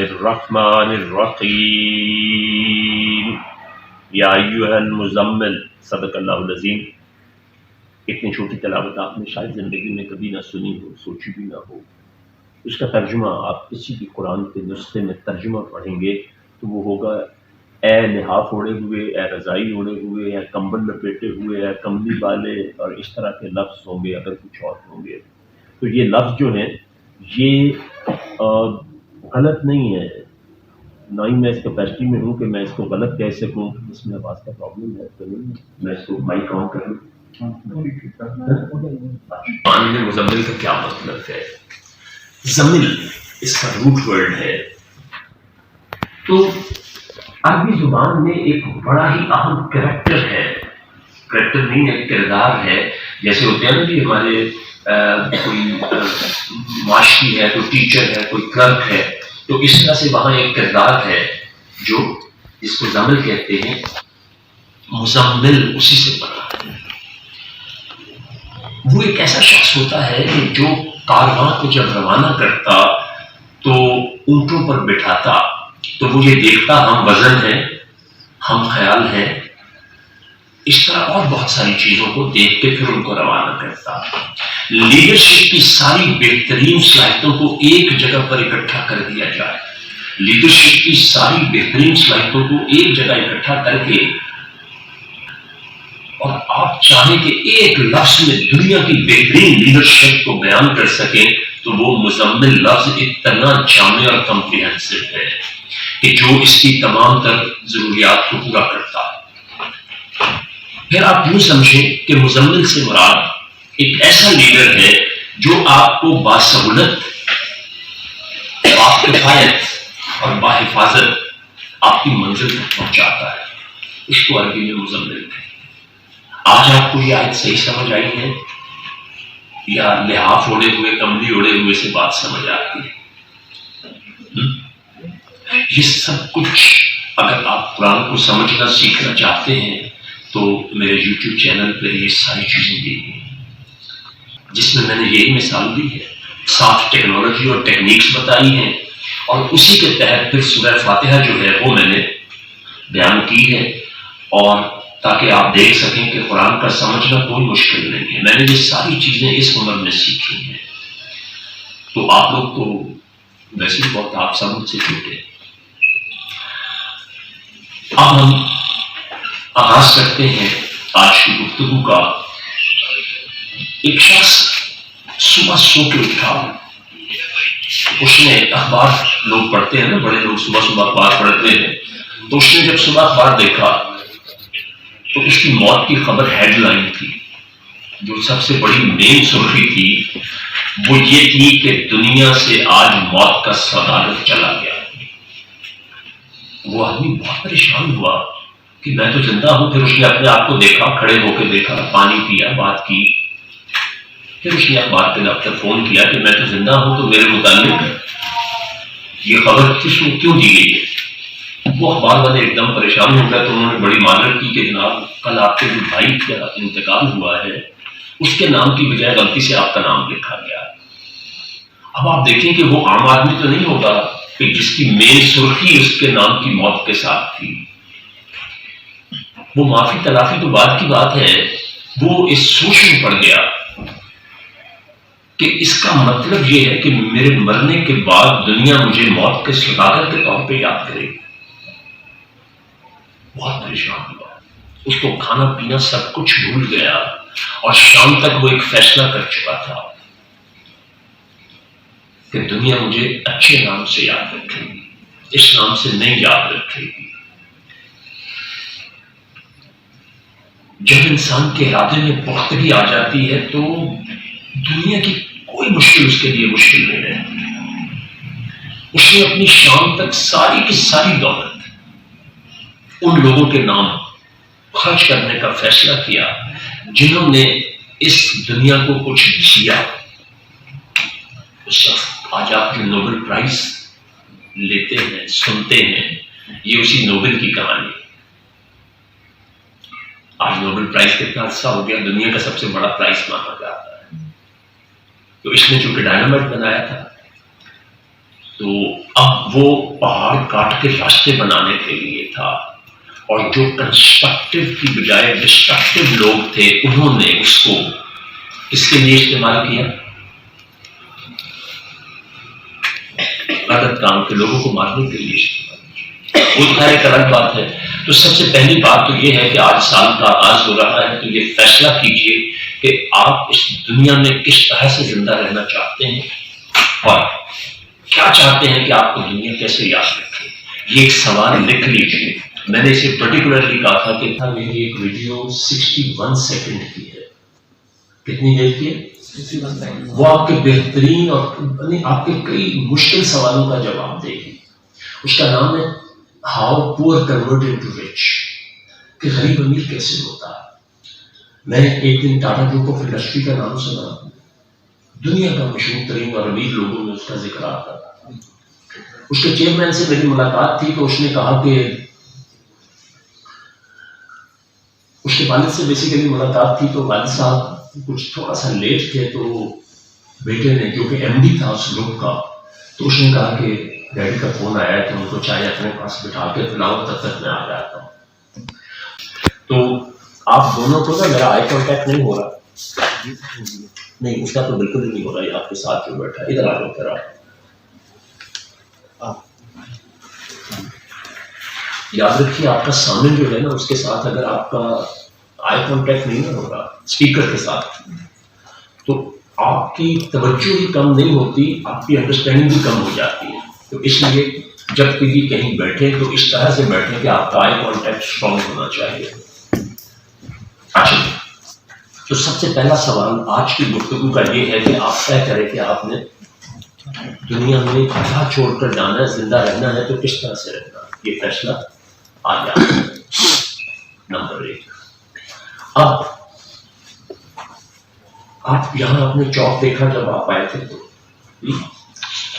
الرحمن الرحیم یا ایھا المزمل صدق اللہ العظیم. اتنی چھوٹی تلاوت آپ نے شاید زندگی میں کبھی نہ سنی ہو، سوچی بھی نہ ہو. اس کا ترجمہ آپ کسی بھی قرآن کے نسخے میں ترجمہ پڑھیں گے تو وہ ہوگا اے لحاف اوڑے ہوئے، اے رضائی اوڑے ہوئے، اے کمبل لپیٹے ہوئے، اے کملی والے، اور اس طرح کے لفظ ہوں گے اگر کچھ اور ہوں گے. تو یہ لفظ جو ہیں یہ غلط نہیں ہے، نہ ہی میں اس کیپیسٹی میں ہوں کہ میں اس کو غلط کہہ سکوں. اس میں آواز کا پرابلم ہے تو نہیں، میں اس کو مائک آن کر لوں. پانی میں مزمل کا کیا مطلب ہے؟ زمل اس کا روٹ ورڈ ہے. تو عربی زبان میں ایک بڑا ہی اہم کریکٹر ہے، کریکٹر نہیں ہے، کردار ہے. جیسے ہوتے ہیں نا کہ ہمارے کوئی معاشی ہے، کوئی ٹیچر ہے، کوئی کلرک ہے، تو اس طرح سے وہاں ایک کردار ہے جو جس کو زمل کہتے ہیں. مزمل اسی سے بنا ہے. وہ ایک ایسا شخص ہوتا ہے کہ جو کارواں کو جب روانہ کرتا تو اونٹوں پر بٹھاتا تو وہ یہ دیکھتا ہم وزن ہیں، ہم خیال ہیں، اس طرح اور بہت ساری چیزوں کو دیکھ کے پھر ان کو روانہ کرتا. لیڈرشپ کی ساری بہترین صلاحیتوں کو ایک جگہ پر اکٹھا کر دیا جائے، لیڈرشپ کی ساری بہترین صلاحیتوں کو ایک جگہ اکٹھا کر کے، اور آپ چاہیں کہ ایک لفظ میں دنیا کی بہترین لیڈرشپ کو بیان کر سکیں تو وہ مزمل لفظ اتنا جامع اور کمپریہنسو ہے کہ جو اس کی تمام تر ضروریات کو پورا کرتا ہے. پھر آپ یوں سمجھیں کہ مزمل سے مراد ایک ایسا لیڈر ہے جو آپ کو باسہولت، باکفایت اور باحفاظت آپ کی منزل تک پہنچاتا ہے. اس کو عربی میں مزمل ہے. آج آپ کو یہ آیت صحیح سمجھ آئی ہے یا لحاف اوڑے ہوئے، کملی اوڑے ہوئے سے بات سمجھ آتی ہے؟ یہ سب کچھ اگر آپ قرآن کو سمجھنا سیکھنا چاہتے ہیں تو میرے یوٹیوب چینل پہ یہ ساری چیزیں دی ہیں جس میں میں نے یہی مثال دی ہے، ساتھ ٹیکنالوجی اور ٹیکنیکس بتائی ہیں، اور اسی کے تحت پھر سورہ فاتحہ جو ہے وہ میں نے بیان کی ہے، اور تاکہ آپ دیکھ سکیں کہ قرآن کا سمجھنا کوئی مشکل نہیں ہے. میں نے یہ ساری چیزیں اس عمر میں سیکھی ہیں. تو آپ لوگ تو ویسے بہت آپ سب مجھ سے چھوٹے. اب ہم آغاز کرتے ہیں آج کی گفتگو کا. ایک شخص صبح سو کے اٹھا، اس نے اخبار، لوگ پڑھتے ہیں نا، بڑے لوگ صبح صبح اخبار پڑھتے ہیں، تو اس نے جب صبح اخبار دیکھا تو اس کی موت کی خبر ہیڈ لائن تھی. جو سب سے بڑی مین سرخی تھی وہ یہ تھی کہ دنیا سے آج موت کا سوداگر چلا گیا. وہ آدمی بہت پریشان ہوا کہ میں تو زندہ ہوں. پھر اس نے اپنے آپ کو دیکھا، کھڑے ہو کے دیکھا، پانی پیا، بات کی. پھر اس نے اخبار کے دفتر فون کیا کہ میں تو زندہ ہوں، تو میرے متعلق یہ خبر کس کو کیوں دی گئی ہے؟ وہ اخبار والے ایک دم پریشان ہو گئے. تو انہوں نے بڑی معذرت کی کہ جناب کل آپ کے جو بھائی کا انتقال ہوا ہے اس کے نام کی بجائے غلطی سے آپ کا نام لکھا گیا. اب آپ دیکھیں کہ وہ عام آدمی تو نہیں ہوگا کہ جس کی مین سرخی اس کے نام کی موت کے ساتھ تھی. وہ معافی تلافی تو بعد کی بات ہے، وہ اس سوچ میں پڑ گیا کہ اس کا مطلب یہ ہے کہ میرے مرنے کے بعد دنیا مجھے موت کے سوداگر کے طور پہ یاد کرے گی. بہت پریشان ہوا. اس کو کھانا پینا سب کچھ بھول گیا، اور شام تک وہ ایک فیصلہ کر چکا تھا کہ دنیا مجھے اچھے نام سے یاد رکھے گی، اس نام سے نہیں یاد رکھے گی. جب انسان کے ارادے میں پختگی آ جاتی ہے تو دنیا کی کوئی مشکل اس کے لیے مشکل نہیں رہتی. اس نے اپنی شام تک ساری کی ساری دولت ان لوگوں کے نام خرچ کرنے کا فیصلہ کیا جنہوں نے اس دنیا کو کچھ دیا. اس وقت آج آپ جو نوبل پرائز لیتے ہیں، سنتے ہیں، یہ اسی نوبل کی کہانی. آج نوبل پرائز کتنا عرصہ ہو گیا دنیا کا سب سے بڑا پرائز مانا جاتا ہے. تو اس نے چونکہ ڈائنامائٹ بنایا تھا تو اب وہ پہاڑ کاٹ کے راستے بنانے کے لیے تھا، اور جو کنسٹرکٹیو کی بجائے ڈسٹرکٹیو لوگ تھے انہوں نے اس کو اس کے لیے استعمال کیا، غلط کام کے لوگوں کو مارنے کے لیے استعمال کیا۔ وہ خیر ایک الگ بات ہے۔ تو سب سے پہلی بات تو یہ ہے کہ آج سال کا آغاز ہو رہا ہے، تو یہ فیصلہ کیجئے کہ آپ اس دنیا میں کس طرح سے زندہ رہنا چاہتے ہیں اور کیا چاہتے ہیں کہ آپ کو دنیا کیسے یاد رکھے۔ یہ ایک سوال لکھ لیجیے۔ میں نے اسے پرٹیکولرلی کہا تھا کہ میری ایک ویڈیو 61 سیکنڈ کی ہے۔ کتنی دیر کی ہے؟ 61 سیکنڈ۔ وہ آپ کے بہترین اور آپ کے کئی مشکل سوالوں کا جواب دے گی۔ اس کا نام ہے ہاؤ پور کنورٹڈ ٹو رچ، کہ غریب امیر کیسے ہوتا ہے۔ میں ایک دن ٹاٹا گروپ آف انڈسٹری کا نام سنا، دنیا کا مشہور ترین اور امیر لوگوں میں اس کا ذکر آتا تھا۔ اس کے چیئرمین سے میری ملاقات تھی تو اس نے کہا کہ اس کے والد سے بیسیکلی ملاقات تھی، تو والد صاحب کچھ تھوڑا سا لیٹ تھے، تو بیٹے نے جو کہ ایم ڈی تھا اس گروپ کا، تو اس نے کہا کہ ڈیڈی کا فون آیا ہے کہ ان کو چائے اپنے پاس بٹھا کے پلاؤ، تب تک میں آ جاتا ہوں۔ تو آپ دونوں کو نا میرا آئی کانٹیکٹ نہیں ہو رہا، نہیں اس کا تو بالکل ہی نہیں ہو رہا، یہ آپ کے ساتھ جو بیٹھا ہے، ادھر آ جاؤ ذرا۔ یاد رکھیے آپ کا سامنے جو ہے نا اس کے ساتھ اگر آپ کا آئی کانٹیکٹ نہیں نہ ہوگا اسپیکر کے ساتھ، تو آپ کی توجہ بھی کم نہیں ہوتی، آپ کی انڈرسٹینڈنگ بھی کم ہو جاتی ہے۔ تو اس لیے جب بھی کہیں بیٹھے تو اس طرح سے بیٹھیں کہ آپ کا آئی کانٹیکٹ اسٹرانگ ہونا چاہیے۔ اچھا، تو سب سے پہلا سوال آج کی گفتگو کا یہ ہے کہ آپ طے کریں کہ آپ نے دنیا میں کیا چھوڑ کر جانا ہے، زندہ رہنا ہے تو کس طرح سے رہنا ہے، یہ فیصلہ آ جاتا ہے۔ نمبر 1، اب آپ یہاں آپ نے چوک دیکھا جب آپ آئے تھے تو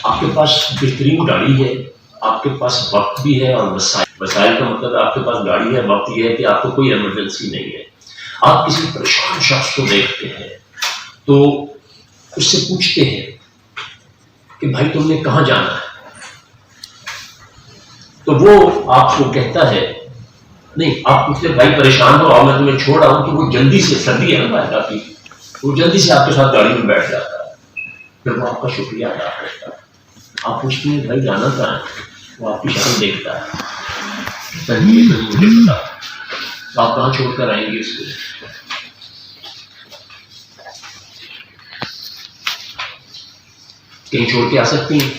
آپ کے پاس بہترین گاڑی ہے، آپ کے پاس وقت بھی ہے اور وسائل کا مطلب آپ کے پاس گاڑی ہے، وقت یہ ہے کہ آپ کو کوئی ایمرجنسی نہیں ہے۔ آپ کسی پریشان شخص کو دیکھتے ہیں تو اس سے پوچھتے ہیں کہ بھائی تم نے کہاں جانا ہے، تو وہ آپ کو کہتا ہے نہیں، آپ پوچھتے بھائی پریشان ہو اور میں تمہیں چھوڑ رہا ہوں، تو وہ جلدی سے، سردی ہے نا باہر کافی، وہ جلدی سے آپ کے ساتھ گاڑی میں بیٹھ جاتا ہے، پھر وہ آپ کا شکریہ ادا کرتا ہے۔ آپ پوچھتے ہیں بھائی جانا کہاں ہے، وہ آپ کی شکل دیکھتا ہے، مجھے پتا، آپ کہاں چھوڑ کر آئیں گے اس کو؟ کہیں چھوڑ کے آ سکتی ہیں؟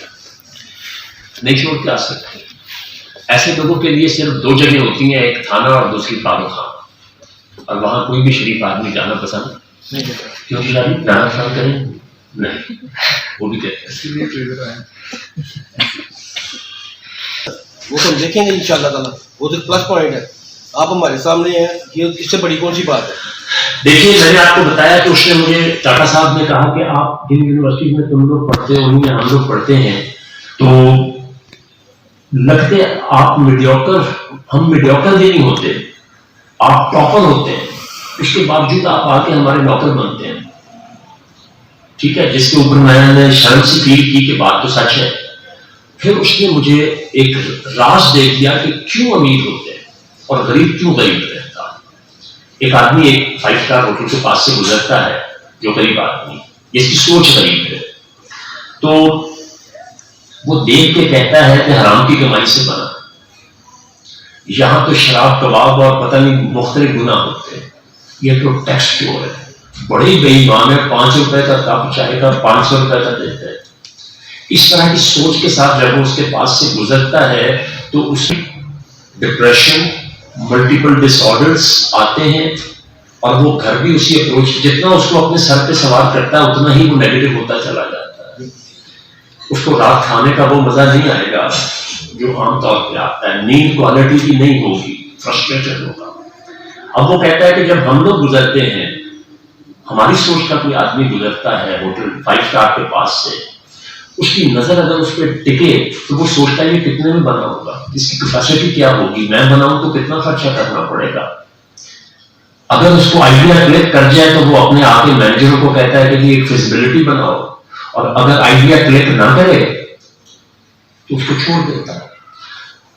نہیں چھوڑ کے آ سکتے۔ ایسے لوگوں کے لیے صرف 2 جگہ ہوتی ہیں، ایک تھانہ اور دوسری فاروق خانہ، اور وہاں کوئی بھی شریف آدمی جانا پسند نہیں کرتا۔ کیوں شریف جانا پسند کریں؟ نہیں، وہ بھی کہتے ہیں۔ وہ تو دیکھیں گے انشاءاللہ تعالیٰ، وہ تو پلس پوائنٹ ہے، آپ ہمارے سامنے ہیں، یہ اس سے بڑی کون سی بات ہے؟ دیکھیے میں نے آپ کو بتایا کہ اس نے مجھے، ٹاٹا صاحب نے کہا کہ آپ جن یونیورسٹی میں تم لوگ پڑھتے ہیں انہیں ہم لوگ پڑھتے ہیں، تو لگتے آپ میڈیوکر، ہم میڈیوکر بھی نہیں ہوتے، آپ ٹاپر ہوتے ہیں، اس کے باوجود آپ آ کے ہمارے نوکر بنتے ہیں۔ ٹھیک ہے، جس کے اوپر میں نے شرم سے فیل کی کہ بات تو سچ ہے۔ پھر اس نے مجھے ایک راز دے دیا کہ کیوں امیر ہوتے ہیں اور غریب کیوں غریب رہتا ہے۔ ایک آدمی ایک 5 اسٹار ہوٹل کے پاس سے گزرتا ہے جو غریب آدمی، جس کی سوچ غریب ہے، تو وہ دیکھ کے کہتا ہے کہ حرام کی کمائی سے بنا، یہاں تو شراب کباب اور پتہ نہیں مختلف گناہ ہوتے ہیں، یہ تو ٹیکس پیور ہے، بڑی بے ایمان ہے، 5 روپے کا کپ چائے کا 500 روپے کا دیتا ہے۔ اس طرح کی سوچ کے ساتھ جب وہ اس کے پاس سے گزرتا ہے تو اس میں ڈپریشن، ملٹیپل ڈس آرڈرز آتے ہیں، اور وہ گھر بھی اسی اپروچ، جتنا اس کو اپنے سر پہ سوار کرتا ہے اتنا ہی وہ نیگیٹو ہوتا چلا جاتا ہے۔ اس کو رات کھانے کا وہ مزہ نہیں آئے گا جو عام طور پہ آتا ہے، نیند کوالٹی کی نہیں ہوگی، فرسٹریٹڈ ہوگا۔ اب وہ کہتا ہے کہ جب ہم لوگ گزرتے ہیں، ہماری سوچ کا کوئی آدمی گزرتا ہے ہوٹل 5 اسٹار کے پاس سے، اس کی نظر اگر اس پہ ٹکے تو وہ سوچتا ہے یہ کتنے میں بنا ہوگا، اس کی کیپیسٹی کیا ہوگی، میں بناؤں تو کتنا خرچہ کرنا پڑے گا۔ اگر اس کو آئیڈیا کلک کر جائے تو وہ اپنے آپ کے مینیجروں کو کہتا ہے کہ یہ ایک فیزیبلٹی بناؤ، اور اگر آئیڈیا کلک نہ کرے تو اس کو چھوڑ دیتا ہے.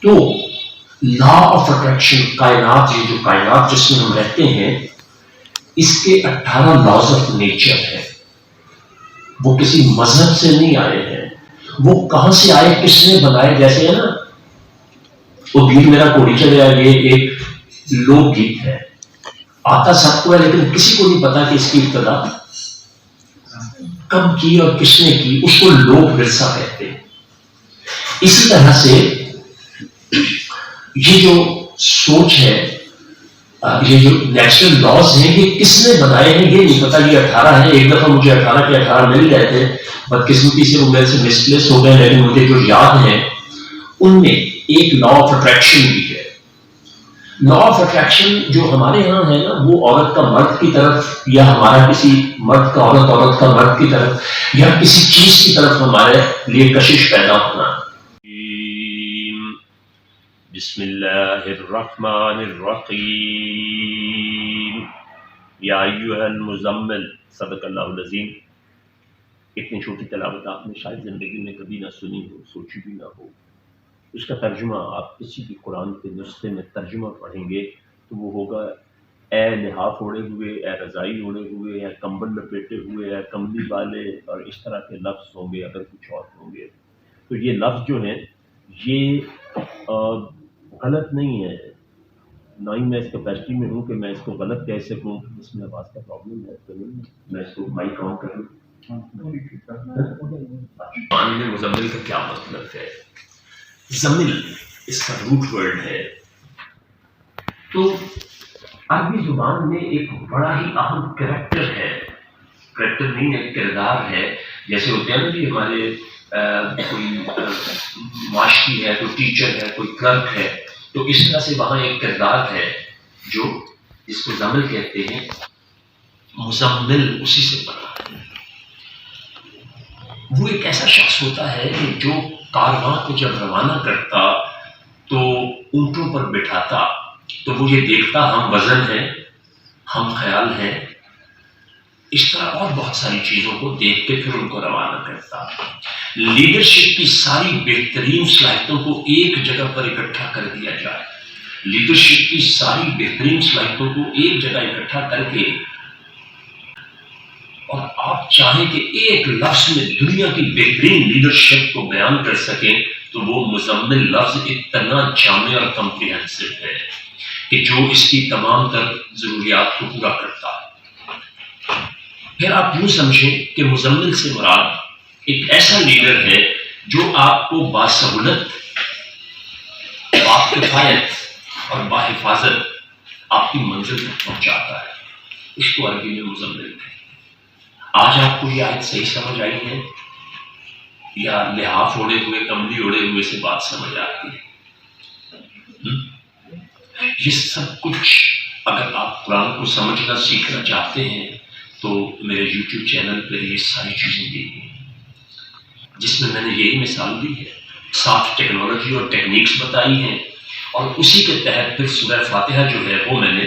تو لا آف اٹریکشن، کائنات، یہ جو کائنات جس میں ہم رہتے ہیں، اس کے 18 لاز آف نیچر ہے. وہ کسی مذہب سے نہیں آئے ہیں. وہ کہاں سے آئے، کس نے بنائے؟ جیسے ہے نا وہ گیت میرا کوڑی چلے، یہ ایک لوک گیت ہے، آتا سب کو ہے لیکن کسی کو نہیں پتا کہ اس کی ابتدا کب کی اور کس نے کی. اس کو لوک ورثہ کہتے ہیں. اسی طرح سے یہ جو سوچ ہے، یہ جو نیچرل لاز ہیں، یہ کس نے بنائے ہیں یہ نہیں پتا. یہ 18 ہے. ایک دفعہ مجھے 18 کے 18 مل گئے تھے، بدقسمتی سے وہ میرے سے مسپلیس ہو گئے، لیکن مجھے جو یاد ہیں ان میں ایک لا آف اٹریکشن بھی ہے. لا آف اٹریکشن جو ہمارے یہاں ہے نا، وہ عورت کا مرد کی طرف، یا ہمارا کسی مرد کا عورت، عورت کا مرد کی طرف، یا کسی چیز کی طرف ہمارے لیے کشش پیدا ہونا. بسم اللہ الرحمن الرحیم. یا ایھا المزمل، صدق اللہ العظیم. اتنی چھوٹی تلاوت آپ نے شاید زندگی میں کبھی نہ سنی ہو، سوچی بھی نہ ہو. اس کا ترجمہ آپ کسی بھی قرآن کے نسخے میں ترجمہ پڑھیں گے تو وہ ہوگا اے لحاف اوڑے ہوئے، اے رضائی اوڑے ہوئے، اے کمبل لپیٹے ہوئے، اے کملی والے، اور اس طرح کے لفظ ہوں گے اگر کچھ اور ہوں گے. تو یہ لفظ جو ہیں یہ غلط نہیں ہے، نہ ہی میں اس کیپیسٹی میں ہوں کہ میں اس کو غلط کہہ سکوں. اس میں آواز کا پرابلم ہے تو نہیں، میں اس کو مائک آن کر لوں. مزمل کا کیا مطلب ہے؟ زمل اس کا روٹ ورڈ ہے. تو عربی زبان میں ایک بڑا ہی اہم کریکٹر ہے، کریکٹر نہیں ہے، کردار ہے. جیسے ہوتے ہیں نا کہ ہمارے کوئی معاشی ہے، کوئی ٹیچر ہے، کوئی کلرک ہے، تو اس طرح سے وہاں ایک کردار ہے جو جس کو زمل کہتے ہیں. مزمل اسی سے بنا ہے. وہ ایک ایسا شخص ہوتا ہے کہ جو کارواں کو جب روانہ کرتا تو اونٹوں پر بٹھاتا تو وہ یہ دیکھتا ہم وزن ہیں، ہم خیال ہیں، اس طرح اور بہت ساری چیزوں کو دیکھ کے پھر ان کو روانہ کرتا. لیڈرشپ کی ساری بہترین صلاحیتوں کو ایک جگہ پر اکٹھا کر دیا جائے. لیڈرشپ کی ساری بہترین صلاحیتوں کو ایک جگہ اکٹھا کر کے، اور آپ چاہیں کہ ایک لفظ میں دنیا کی بہترین لیڈرشپ کو بیان کر سکیں تو وہ مزمل لفظ اتنا جامع اور کمپریہنسو ہے کہ جو اس کی تمام تر ضروریات کو پورا کرتا ہے. پھر آپ یوں سمجھیں کہ مزمل سے مراد ایک ایسا لیڈر ہے جو آپ کو باسہولت، باکفایت اور باحفاظت آپ کی منزل تک پہنچاتا ہے. اس کو عربی میں مزمل ہے. آج آپ کو یہ آیت صحیح سمجھ آئی ہے یا لحاف اوڑے ہوئے، کملی اوڑے ہوئے سے بات سمجھ آتی ہے؟ یہ سب کچھ اگر آپ قرآن کو سمجھنا سیکھنا چاہتے ہیں تو میرے یوٹیوب چینل پہ یہ ساری چیزیں دی ہیں جس میں نے یہی مثال دی ہے، ساتھ ٹیکنالوجی اور ٹیکنیکس بتائی ہیں، اور اسی کے تحت پھر سورہ فاتحہ جو ہے وہ میں نے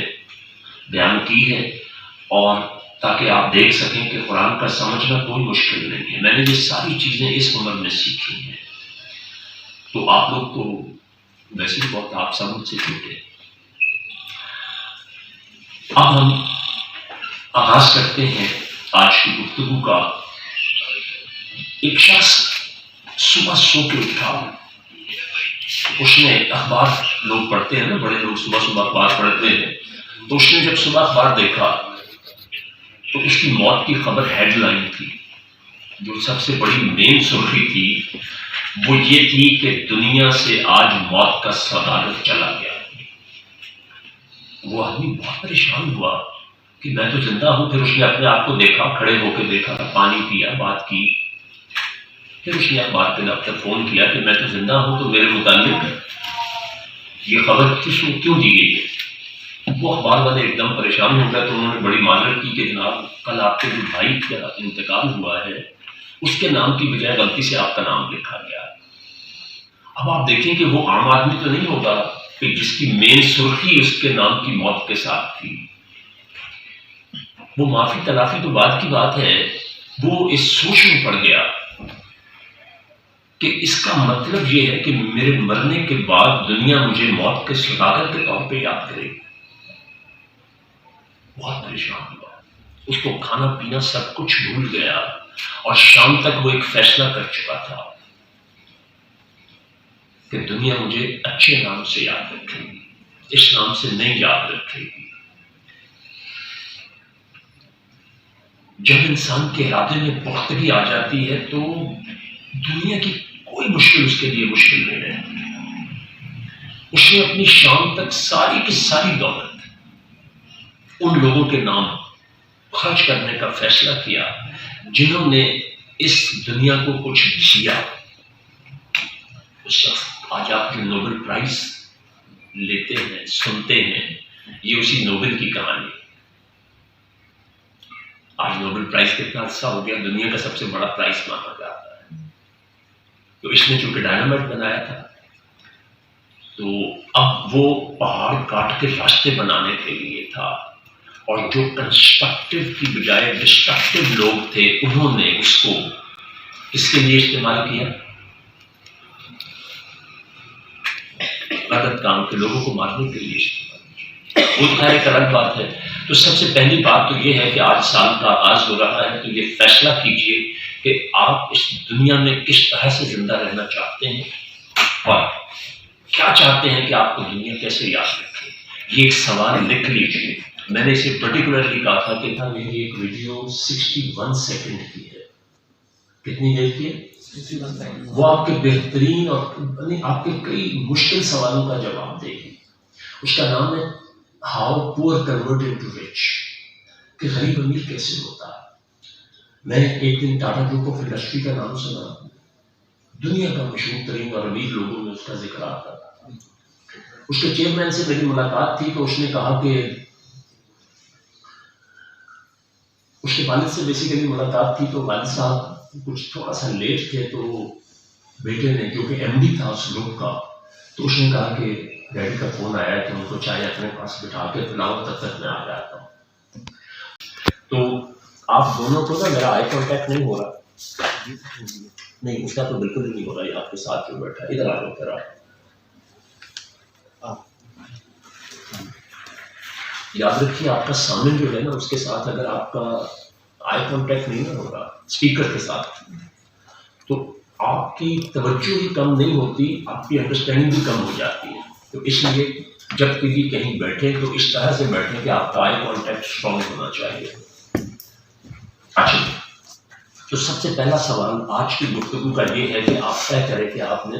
بیان کی ہے، اور تاکہ آپ دیکھ سکیں کہ قرآن کا سمجھنا کوئی مشکل نہیں ہے. میں نے یہ ساری چیزیں اس عمر میں سیکھی ہیں. تو آپ لوگ تو ویسے ہی بہت آپ سمجھ سے چھوٹے. اب ہم آغاز کرتے ہیں آج کی گفتگو کا. ایک شخص صبح سو کے اٹھا، اس نے اخبار، لوگ پڑھتے ہیں نا، بڑے لوگ صبح صبح اخبار پڑھتے ہیں، تو اس نے جب صبح اخبار دیکھا تو اس کی موت کی خبر ہیڈ لائن تھی. جو سب سے بڑی مین سرخی تھی وہ یہ تھی کہ دنیا سے آج موت کا سوداگر چلا گیا. وہ آدمی بہت پریشان ہوا کہ میں تو زندہ ہوں. پھر اس نے اپنے آپ کو دیکھا، کھڑے ہو کے دیکھا، پانی پیا، بات کی. پھر اس نے اخبار کے دفتر فون کیا کہ میں تو زندہ ہوں، تو میرے متعلق یہ خبر کیوں دی گئی ہے؟ وہ اخبار والے ایک دم پریشان ہو گئے. تو انہوں نے بڑی معذرت کی کہ جناب کل آپ کے جو بھائی کا انتقال ہوا ہے اس کے نام کی بجائے غلطی سے آپ کا نام لکھا گیا. اب آپ دیکھیں کہ وہ عام آدمی تو نہیں ہوگا کہ جس کی مین سرخی اس کے نام کی موت کے ساتھ تھی. وہ معافی تلافی تو بعد کی بات ہے. وہ اس سوچ میں پڑ گیا کہ اس کا مطلب یہ ہے کہ میرے مرنے کے بعد دنیا مجھے موت کے سوداگر کے طور پہ یاد کرے گی. بہت پریشان ہوا. اس کو کھانا پینا سب کچھ بھول گیا اور شام تک وہ ایک فیصلہ کر چکا تھا کہ دنیا مجھے اچھے نام سے یاد رکھے گی، اس نام سے نہیں یاد رکھے گی. جب انسان کے ارادے میں پختگی آ جاتی ہے تو دنیا کی کوئی مشکل اس کے لیے مشکل نہیں رہتی. اس نے اپنی شام تک ساری کی ساری دولت ان لوگوں کے نام خرچ کرنے کا فیصلہ کیا جنہوں نے اس دنیا کو کچھ دیا. اس وقت آج آپ جو نوبل پرائز لیتے ہیں، سنتے ہیں، یہ اسی نوبل کی کہانی. آج نوبل پرائز کتنا عرصہ ہو گیا دنیا کا سب سے بڑا پرائز مانا جاتا ہے. تو اس نے چونکہ ڈائنامائٹ بنایا تھا تو اب وہ پہاڑ کاٹ کے راستے بنانے کے لیے تھا، اور جو کنسٹرکٹیو کی بجائے ڈسٹرکٹیو لوگ تھے انہوں نے اس کو اس کے لیے استعمال کیا، غلط کام کے لوگوں کو مارنے کے لیے استعمال کیا. وہ تو ایک الگ بات ہے. تو سب سے پہلی بات تو یہ ہے کہ آج سال کا آغاز ہو رہا ہے تو یہ فیصلہ کیجئے کہ آپ اس دنیا میں کس طرح سے زندہ رہنا چاہتے ہیں اور کیا چاہتے ہیں کہ آپ کو دنیا کیسے یاد رکھے. یہ ایک سوال لکھ لیجیے. میں نے اسے پرٹیکولرلی کہا تھا کہ میری ایک ویڈیو 61 سیکنڈ کی ہے. کتنی دیر کی ہے؟ 61 سیکنڈ. وہ آپ کے بہترین اور آپ کے کئی مشکل سوالوں کا جواب دے گی. اس کا نام ہے ہاؤ پور کنورٹڈ ٹو رچ، کہ غریب امیر کیسے ہوتا ہے. میں نے ایک دن ٹاٹا گروپ آف انڈسٹری کا نام سنا، دنیا کا مشہور ترین اور امیر لوگوں میں اس کا ذکر آتا تھا. اس کے چیئرمین سے میری ملاقات تھی تو اس نے کہا کہ اس کے والد سے بیسیکلی ملاقات تھی تو والد صاحب کچھ تھوڑا سا لیٹ تھے تو بیٹے نے جو کہ ایم ڈی تھا اس گروپ کا تو اس نے کہا کہ ڈیڈی کا فون آیا ہے کہ ان کو چائے اپنے پاس بٹھا کے پلاؤ، تب تک میں آ جاتا ہوں. تو آپ دونوں کو نا میرا آئی کانٹیکٹ نہیں ہو رہا، نہیں اس کا تو بالکل ہی نہیں ہو رہا. یہ آپ کے ساتھ جو بیٹھا ہے ادھر آ جاؤ ادھر آ. یاد رکھیے آپ کا سامنے جو ہے نا اس کے ساتھ اگر آپ کا آئی کانٹیکٹ نہیں نہ ہو رہا اسپیکر کے ساتھ تو آپ کی توجہ بھی کم نہیں ہوتی، آپ کی انڈرسٹینڈنگ بھی کم ہو جاتی ہے. تو اس لیے جب کبھی کہیں بیٹھے تو اس طرح سے بیٹھیں کہ آپ کا آئی کانٹیکٹ اسٹرانگ ہونا چاہیے. اچھا، تو سب سے پہلا سوال آج کی گفتگو کا یہ ہے کہ آپ طے کریں کہ آپ نے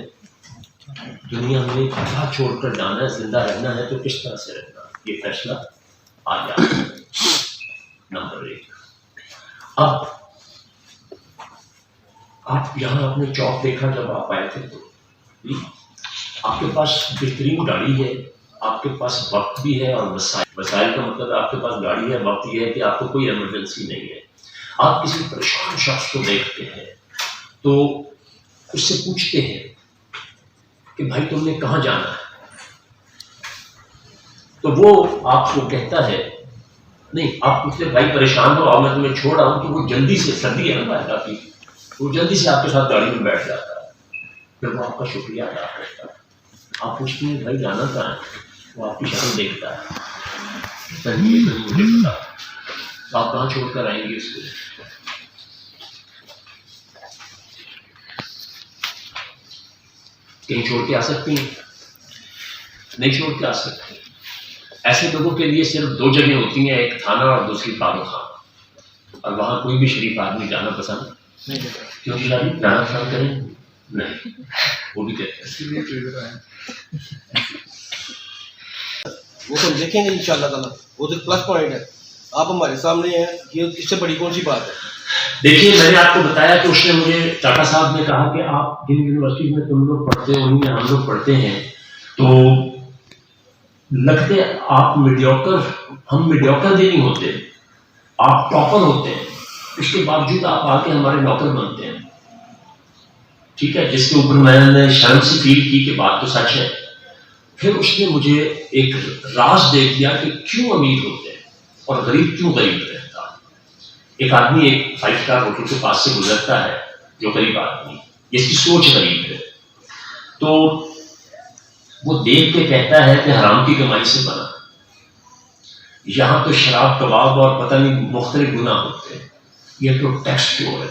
دنیا میں کیا چھوڑ کر جانا ہے، زندہ رہنا ہے تو کس طرح سے رہنا ہے. یہ فیصلہ آ جاتا ہے. نمبر 1، اب آپ یہاں آپ نے چوک دیکھا جب آپ آئے تھے تو آپ کے پاس بہترین گاڑی ہے، آپ کے پاس وقت بھی ہے اور وسائل کا مطلب آپ کے پاس گاڑی ہے، وقت یہ ہے کہ آپ کو کوئی ایمرجنسی نہیں ہے. آپ کسی پریشان شخص کو دیکھتے ہیں تو اس سے پوچھتے ہیں کہ بھائی تم نے کہاں جانا ہے، تو وہ آپ کو کہتا ہے نہیں، آپ پوچھتے بھائی پریشان ہو اور میں تمہیں چھوڑ رہا ہوں، تو وہ جلدی سے، سردی ہے نا باہر کافی، وہ جلدی سے آپ کے ساتھ گاڑی میں بیٹھ جاتا ہے. پھر وہ آپ کا شکریہ ادا کرتا ہے. آپ پوچھتے ہیں بھائی جانا کہاں ہے، وہ آپ کی شکل دیکھتا ہے، مجھے پتا تو آپ کہاں چھوڑ کر آئیں گے اس کو. کہیں چھوڑ کے آ سکتی ہیں؟ نہیں چھوڑ کے آ سکتے. ایسے لوگوں کے لیے صرف 2 جگہیں ہوتی ہیں، ایک تھانہ اور دوسری پارو خانہ، اور وہاں کوئی بھی شریف آدمی جانا پسند نہیں کرتا. کیوں جی جانا پسند کریں؟ نہیں، وہ بھی کہتے ہیں. وہ تو دیکھیں گے انشاءاللہ تعالیٰ، وہ تو پلس پوائنٹ ہے. آپ ہمارے سامنے ہیں، یہ اس سے بڑی کون سی بات ہے. دیکھیے میں نے آپ کو بتایا کہ اس نے مجھے ٹاٹا صاحب نے کہا کہ آپ جن یونیورسٹی میں تم لوگ پڑھتے ہو انہیں میں ہم لوگ پڑھتے ہیں تو لگتے آپ میڈیوکر، ہم میڈیوکر بھی نہیں ہوتے، آپ ٹاپر ہوتے ہیں، اس کے باوجود آپ آ کے ہمارے نوکر بنتے ہیں. ٹھیک ہے، جس کے اوپر میں نے شرم سے فیل کی کہ بات تو سچ ہے. پھر اس نے مجھے ایک راز دیکھ دیا کہ کیوں امیر ہوتے ہیں اور غریب کیوں غریب رہتا ہے. ایک آدمی ایک 5 اسٹار ہوٹل کے پاس سے گزرتا ہے جو غریب آدمی، اس کی سوچ غریب ہے. تو وہ دیکھ کے کہتا ہے کہ حرام کی کمائی سے بنا. یہاں تو شراب کباب اور پتہ نہیں مختلف گناہ ہوتے ہیں. یہ تو ٹیکس پیور ہے.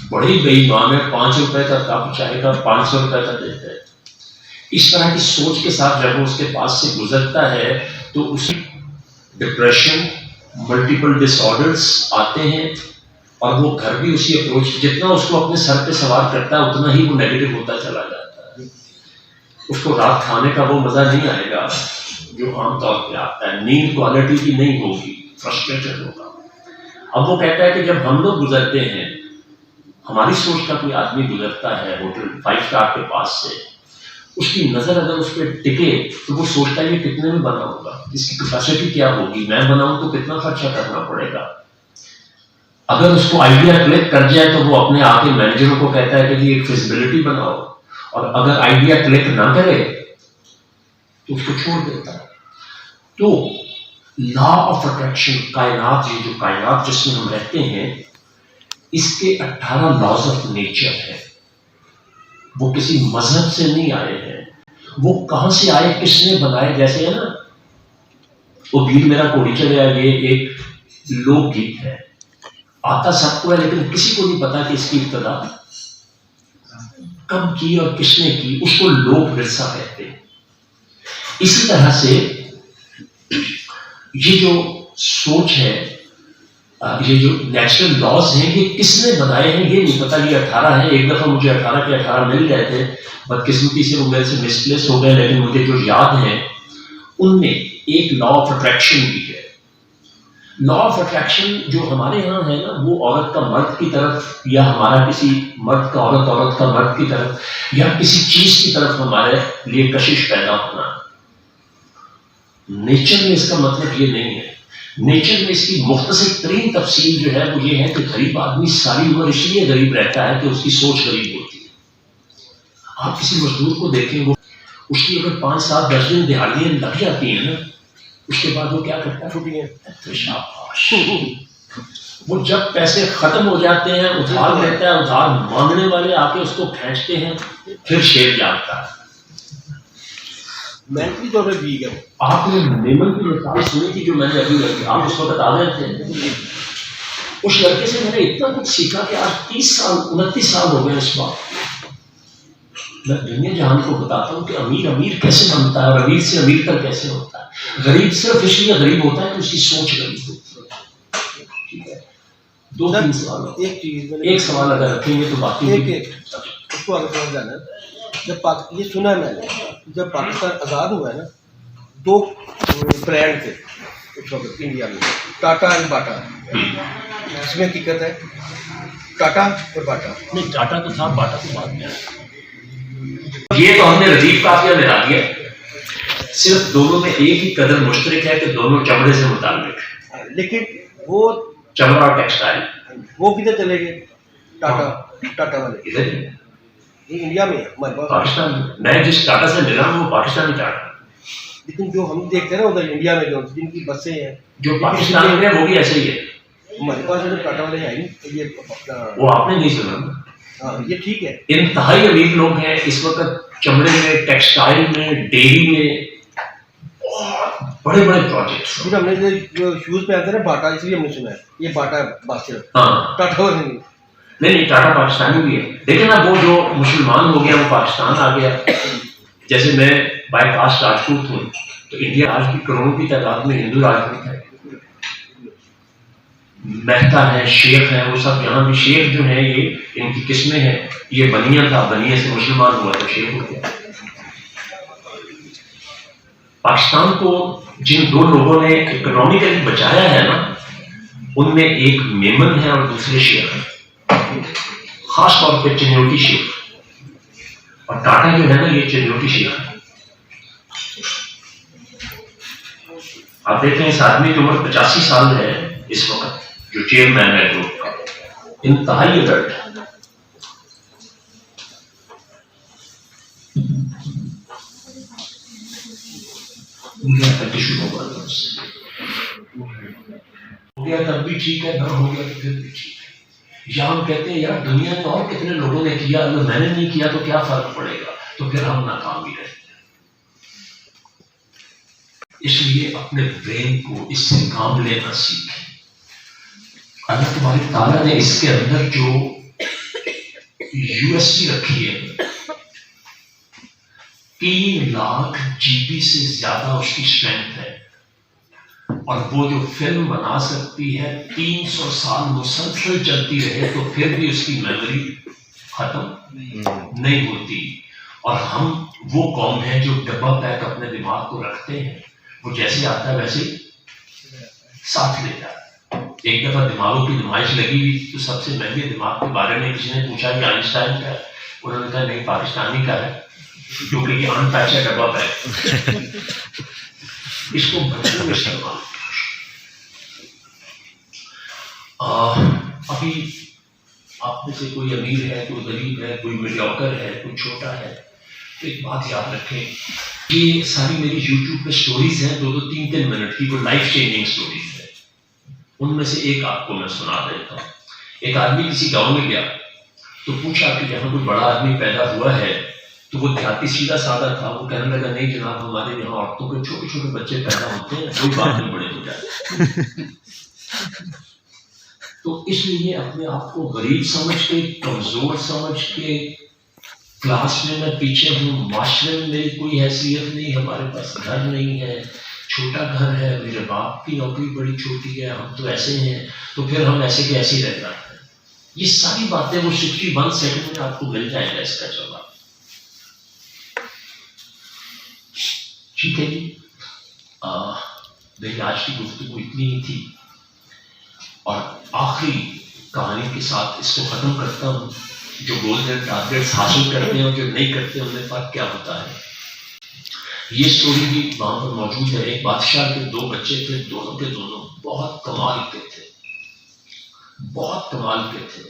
بڑی بے ایمان ہے. 5 روپے کا کپ چائے کا 500 روپے کا دیتا ہے. اس طرح کی سوچ کے ساتھ جب وہ اس کے پاس سے گزرتا ہے تو اسی ڈپریشن ملٹیپل ڈس آرڈرس آتے ہیں اور وہ گھر بھی اسی اپروچ جتنا اس کو اپنے سر پہ سوار کرتا ہے اتنا ہی وہ نیگیٹو ہوتا چلا جاتا ہے. اس کو رات کھانے کا وہ مزہ نہیں آئے گا جو عام طور پہ آتا ہے. نیند کوالٹی کی نہیں ہوگی, فرسٹریٹڈ ہوگا. اب وہ کہتا ہے کہ جب ہم لوگ گزرتے ہیں, ہماری سوچ کا کوئی آدمی گزرتا ہے ہوٹل 5 اسٹار کے پاس سے, اس کی نظر اگر اس پہ ٹکے تو وہ سوچتا ہے یہ کتنے میں بنا ہوگا, اس کی کیپیسٹی کیا ہوگی, میں بناؤں تو کتنا خرچہ کرنا پڑے گا. اگر اس کو آئیڈیا کلک کر جائے تو وہ اپنے آپ کے مینیجروں کو کہتا ہے کہ جی ایک فیزیبلٹی بناؤ, اور اگر آئیڈیا کلک نہ کرے تو اس کو چھوڑ دیتا ہے. تو لا آف اٹریکشن, کائنات, یہ جو کائنات جس میں ہم رہتے ہیں, اس کے 18 لاز آف نیچر ہے. وہ کسی مذہب سے نہیں آئے ہیں. وہ کہاں سے آئے, کس نے بنائے. جیسے ہے نا وہ گیت میرا کوڑی چلے, یہ ایک لوک گیت ہے, آتا سب کو ہے لیکن کسی کو نہیں پتا کہ اس کی ابتدا کب کی اور کس نے کی. اس کو لوک ورثہ کہتے ہیں. اسی طرح سے یہ جو سوچ ہے, یہ جو نیچرل لاز ہیں, یہ کس نے بنائے ہیں یہ نہیں پتا. یہ 18 ہے. ایک دفعہ مجھے 18 کے 18 مل گئے تھے, بدقسمتی سے وہ میرے سے مسپلیس ہو گئے, لیکن مجھے جو یاد ہیں ان میں ایک لا آف اٹریکشن بھی ہے. لا آف اٹریکشن جو ہمارے یہاں ہے نا, وہ عورت کا مرد کی طرف, یا ہمارا کسی مرد کا عورت, عورت کا مرد کی طرف, یا کسی چیز کی طرف ہمارے لیے کشش پیدا ہونا. نیچر میں اس کا مطلب یہ نہیں ہے. نیچر میں اس کی مختصر ترین تفصیل جو ہے وہ یہ ہے کہ غریب آدمی ساری عمر اس لیے غریب رہتا ہے کہ اس کی سوچ غریب ہوتی ہے. آپ کسی مزدور کو دیکھیں, وہ اس کی اگر 5 7 10 دن دہاڑیاں لگ جاتی ہیں نا, اس کے بعد وہ کیا کرتا ہے, چھٹیاں. وہ جب پیسے ختم ہو جاتے ہیں ادھار لیتا ہے, ادھار مانگنے والے آ کے اس کو کھینچتے ہیں, پھر شیر جاگتا ہے. مینٹلی طور پہ ویک ہے. آپ نے نیمل کی مثال سنی تھی جو میں نے ابھی رکھی, آپ اس وقت آ گئے تھے. اس لڑکے سے میں نے اتنا کچھ سیکھا کہ آج 30 سال 29 سال ہو گئے اس بات. میں دنیا جہان کو بتاتا ہوں کہ امیر امیر کیسے بنتا ہے اور امیر سے امیر تک کیسے ہوتا ہے. غریب صرف اس لیے غریب ہوتا ہے کہ اس کی سوچ غریب ہوتی ہے. ٹھیک ہے, 2-3 سوال. ایک سوال اگر رکھیں گے تو باقی اس کو آگے سمجھ جانا ہے. جب یہ سنا ہے میں نے, جب پاکستان آزاد ہوا ہے نا, 2 برانڈ تھے اس وقت انڈیا میں, ٹاٹا اینڈ باٹا. اس میں حقیقت ہے ٹاٹا اور باٹا. نہیں, ٹاٹا تو تھا, باٹا تو بعد میں آیا. یہ تو ہم نے رجیب قافیہ میں ڈال دیا. صرف دونوں میں ایک ہی قدر مشترک ہے کہ دونوں چمڑے سے متعلق ہے. لیکن وہ چمڑا اور ٹیکسٹائل وہ کدھر چلے گئے, ٹاٹا والے ادھر یہ انڈیا میں ہمارے پاس پاکستان میں. میں جس ٹاٹا سے ملا ہوں وہ پاکستانی ٹاٹا. لیکن جو ہم دیکھتے ہیں نا ادھر انڈیا میں جو جن کی بسیں ہیں جو پاکستان میں وہ بھی ایسے ہی ہے. ہمارے پاس جو ٹاٹا والے ہیں نہیں, یہ وہ آپ نے نہیں سنا. ہاں یہ ٹھیک ہے. انتہائی امیر لوگ ہیں اس وقت, چمڑے میں, ٹیکسٹائل میں, ڈیری میں, بڑے بڑے پروجیکٹس. پھر ہم نے جو شوز پہنتے ہیں نا باٹا, اس لیے ہم نے سنا ہے یہ باٹا بات صرف. ہاں, ٹاٹا والے نہیں. نہیں, ٹاٹا پاکستانی بھی ہے. لیکن اب وہ جو مسلمان ہو گیا وہ پاکستان آ گیا. جیسے میں بائی کاسٹ راجپوت ہوں, تو انڈیا آج کی کروڑوں کی تعداد میں ہندو راجپوت ہے. مہتا ہے, شیخ ہے, وہ سب یہاں بھی شیخ جو ہیں یہ ان کی قسمیں ہیں. یہ بنیا تھا, بنیا سے مسلمان ہوا تو شیخ ہو گیا. پاکستان کو جن 2 لوگوں نے اکنامکلی بچایا ہے نا, ان میں ایک میمن ہے اور دوسرے شیخ ہیں, خاص طور پہ چنیوٹی شیخ. اور ٹاٹا جو ہے نا یہ چنیوٹی شیخ ہے. آپ دیکھتے ہیں اس آدمی کی عمر 85 سال ہے اس وقت, جو چیئرمین ہے گروپ کا. انتہائی الرٹ ہے. ہو گیا تب بھی ٹھیک ہے, نہ ہو گیا تو پھر بھی ٹھیک ہے. یا ہم کہتے ہیں یار دنیا میں اور کتنے لوگوں نے کیا، اگر میں نے نہیں کیا تو کیا فرق پڑے گا، تو پھر ہم ناکام ہی رہتے ہیں۔ اس لیے اپنے برین کو اس سے کام لینا سیکھیں۔ اللہ تبارک تعالیٰ نے اس کے اندر جو یو ایس بی رکھی ہے 3 لاکھ GB سے زیادہ اس کی اسٹرینتھ ہے، اور وہ جو فلم بنا سکتی ہے 300 سال مسلسل چلتی رہے تو پھر بھی اس کی میموری ختم نہیں ہوتی۔ اور ہم وہ قوم ہے جو ڈبہ پیک اپنے دماغ کو رکھتے ہیں، وہ جیسے آتا ہے ویسے ساتھ لے جاتا ہے۔ ایک دفعہ دماغوں کی نمائش لگی ہوئی تو سب سے مہنگے دماغ کے بارے میں کسی نے پوچھا کہ آئنسٹائن کا ہے، انہوں نے کہا نہیں پاکستانی کا ہے، کیونکہ یہ ان پیچ ہے ڈبہ پیک۔ اس کو بچوں میں استعمال ابھی آپ میں سے کوئی امیر ہے، کوئی غریب ہے، کوئی میڈیوکر ہے، کوئی چھوٹا ہے، تو ایک بات یاد رکھیں، یہ ساری میری یوٹیوب پہ سٹوریز ہیں 2-2 3-3 منٹ کی، وہ لائف چینجنگ سٹوریز ہیں۔ ان میں سے ایک آپ کو میں سنا دیتا ہوں۔ ایک آدمی کسی گاؤں میں گیا تو پوچھا کہ جہاں کوئی بڑا آدمی پیدا ہوا ہے، تو وہ دیہاتی سیدھا سادہ تھا، وہ کہنے لگا نہیں جناب ہمارے یہاں عورتوں کے چھوٹے چھوٹے بچے پیدا ہوتے ہیں، کوئی بات نہیں بڑے ہو جاتے۔ تو اس لیے اپنے آپ کو غریب سمجھ کے، کمزور سمجھ کے، کلاس میں پیچھے ہوں، معاشرے میں میری کوئی حیثیت نہیں، ہمارے پاس گھر نہیں ہے، چھوٹا گھر ہے، میرے باپ کی نوکری بڑی چھوٹی ہے، ہم تو ایسے ہیں، تو پھر ہم ایسے کے ایسے ہی رہ جاتے ہیں۔ یہ ساری باتیں وہ 61 سیکنڈ میں آپ کو مل جائے گا اس کا جواب۔ ٹھیک ہے جی، میری آج کی گفتگو اتنی ہی تھی، اور آخری کہانی کے ساتھ اس کو ختم کرتا ہوں۔ جو گولڈن ٹارگیٹس حاصل کرتے ہیں اور جو نہیں کرتے ان میں فرق کیا ہوتا ہے۔ یہ سٹوری بھی وہاں پر موجود ہے۔ ایک بادشاہ کے 2 بچے تھے، دونوں کے دونوں بہت کمال کے تھے، بہت کمال کے تھے۔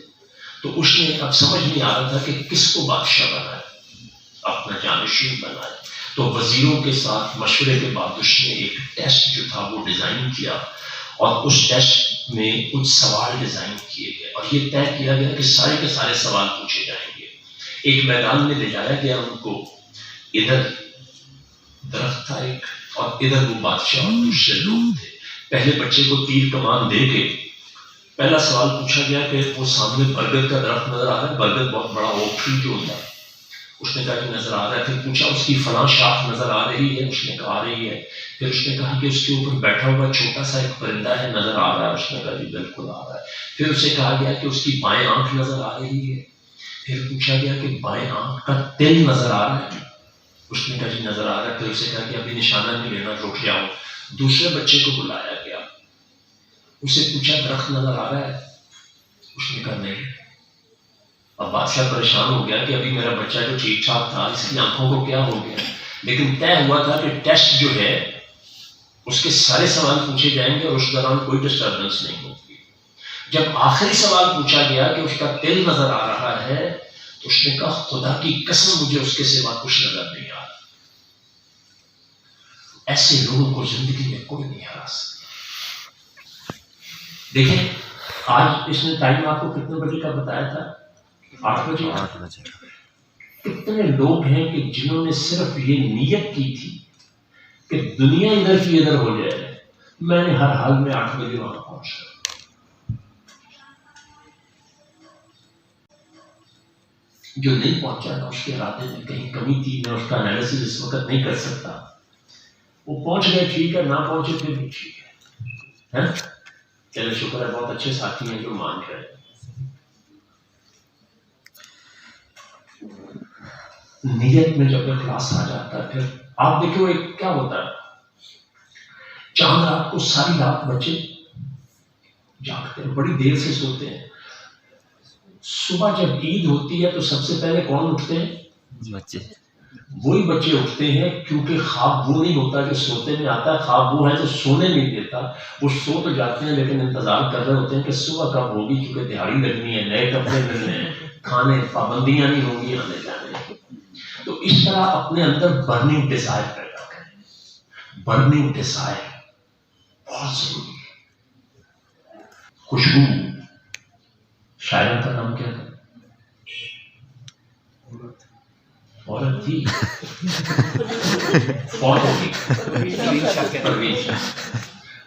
تو اس نے اب سمجھ نہیں آ رہا تھا کہ کس کو بادشاہ بنائے، اپنا جانشین بنائے۔ تو وزیروں کے ساتھ مشورے کے بعد اس نے ایک ٹیسٹ جو تھا وہ ڈیزائن کیا، اور اس ٹیسٹ میں کچھ سوال ڈیزائن کیے گئے، اور یہ طے کیا گیا کہ سارے کے سارے سوال پوچھے جائیں گے۔ ایک میدان میں لے جایا گیا ان کو، ادھر درخت تھا ایک، اور ادھر وہ بادشاہ اور دوسرے لوگ تھے۔ پہلے بچے کو تیر کمان دے کے پہلا سوال پوچھا گیا کہ وہ سامنے برگد کا درخت نظر آ رہا ہے، برگد بہت بڑا اوک ٹری جو ہوتا ہے، اس نے کہا کہ نظر آ رہا ہے۔ پھر پوچھا اس کی فلاں شاخ نظر آ رہی ہے، اس نے کہا آ رہی ہے۔ پھر اس نے کہا کہ اس کے اوپر بیٹھا ہوا چھوٹا سا ایک پرندہ ہے، نظر آ رہا ہے، اس نے کہا جی بالکل آ رہا ہے۔ پھر اسے کہا گیا کہ اس کی بائیں آنکھ نظر آ رہی ہے۔ پھر پوچھا گیا کہ بائیں آنکھ کا تل نظر آ رہا ہے، اس نے کہا جی نظر آ رہا ہے۔ پھر اسے کہا کہ ابھی نشانہ نہیں لینا، رک جاؤ۔ دوسرے بچے کو بلایا گیا، اسے پوچھا درخت نظر آ رہا ہے، اس نے کہا نہیں۔ اب بادشاہ پریشان ہو گیا کہ ابھی میرا بچہ جو ٹھیک ٹھاک تھا، اس کی آنکھوں کو کیا ہو گیا۔ لیکن طے ہوا تھا کہ ٹیسٹ جو ہے اس کے سارے سوال پوچھے جائیں گے اور اس دوران کوئی ڈسٹربنس نہیں ہوگی۔ جب آخری سوال پوچھا گیا کہ اس کا تل نظر آ رہا ہے، تو اس نے کہا خدا کی قسم مجھے اس کے سوا کچھ نظر نہیں آ رہا۔ ایسے لوگوں کو زندگی میں کوئی نہیں ہرا سکتا۔ دیکھیں آج اس نے ٹائم آپ کو کتنے بجے کا بتایا تھا؟ 8 بجے۔ کتنے لوگ ہیں کہ جنہوں نے صرف یہ نیت کی تھی کہ دنیا ادھر کی ادھر ہو جائے، میں نے ہر حال میں 8 بجے وہاں پہنچا۔ جو نہیں پہنچا نا، اس کے ارادے میں کہیں کمی تھی، میں اس کا انالیسس اس وقت نہیں کر سکتا۔ وہ پہنچ گئے ٹھیک ہے، نہ پہنچے پھر بھی ٹھیک ہے۔ چلے شکر ہے، بہت اچھے ساتھی ہیں جو مان رہے ہیں۔ نیت میں جب اخلاص آ جاتا ہے، پھر آپ دیکھو ایک کیا ہوتا ہے، چاند رات کو ساری رات بچے جاگتے ہیں، بڑی دیر سے سوتے ہیں۔ صبح جب عید ہوتی ہے تو سب سے پہلے کون اٹھتے ہیں؟ بچے۔ وہی بچے اٹھتے ہیں، کیونکہ خواب وہ نہیں ہوتا جو سوتے میں آتا ہے، خواب وہ ہے جو سونے نہیں دیتا۔ وہ سو تو جاتے ہیں لیکن انتظار کر رہے ہوتے ہیں کہ صبح کب ہوگی، کیونکہ دیہڑی لگنی ہے، نئے کپڑے ملنے ہیں، کھانے پابندیاں نہیں ہوں گی آنے جانے کی۔ تو اس طرح اپنے اندر برننگ ڈیزائر پیدا کریں۔ برننگ ڈیزائر بہت ضروری ہے۔ خوشبو شاعرہ کا نام کیا تھا؟ عورت تھی فوت ہو گئی، پروین شاہ۔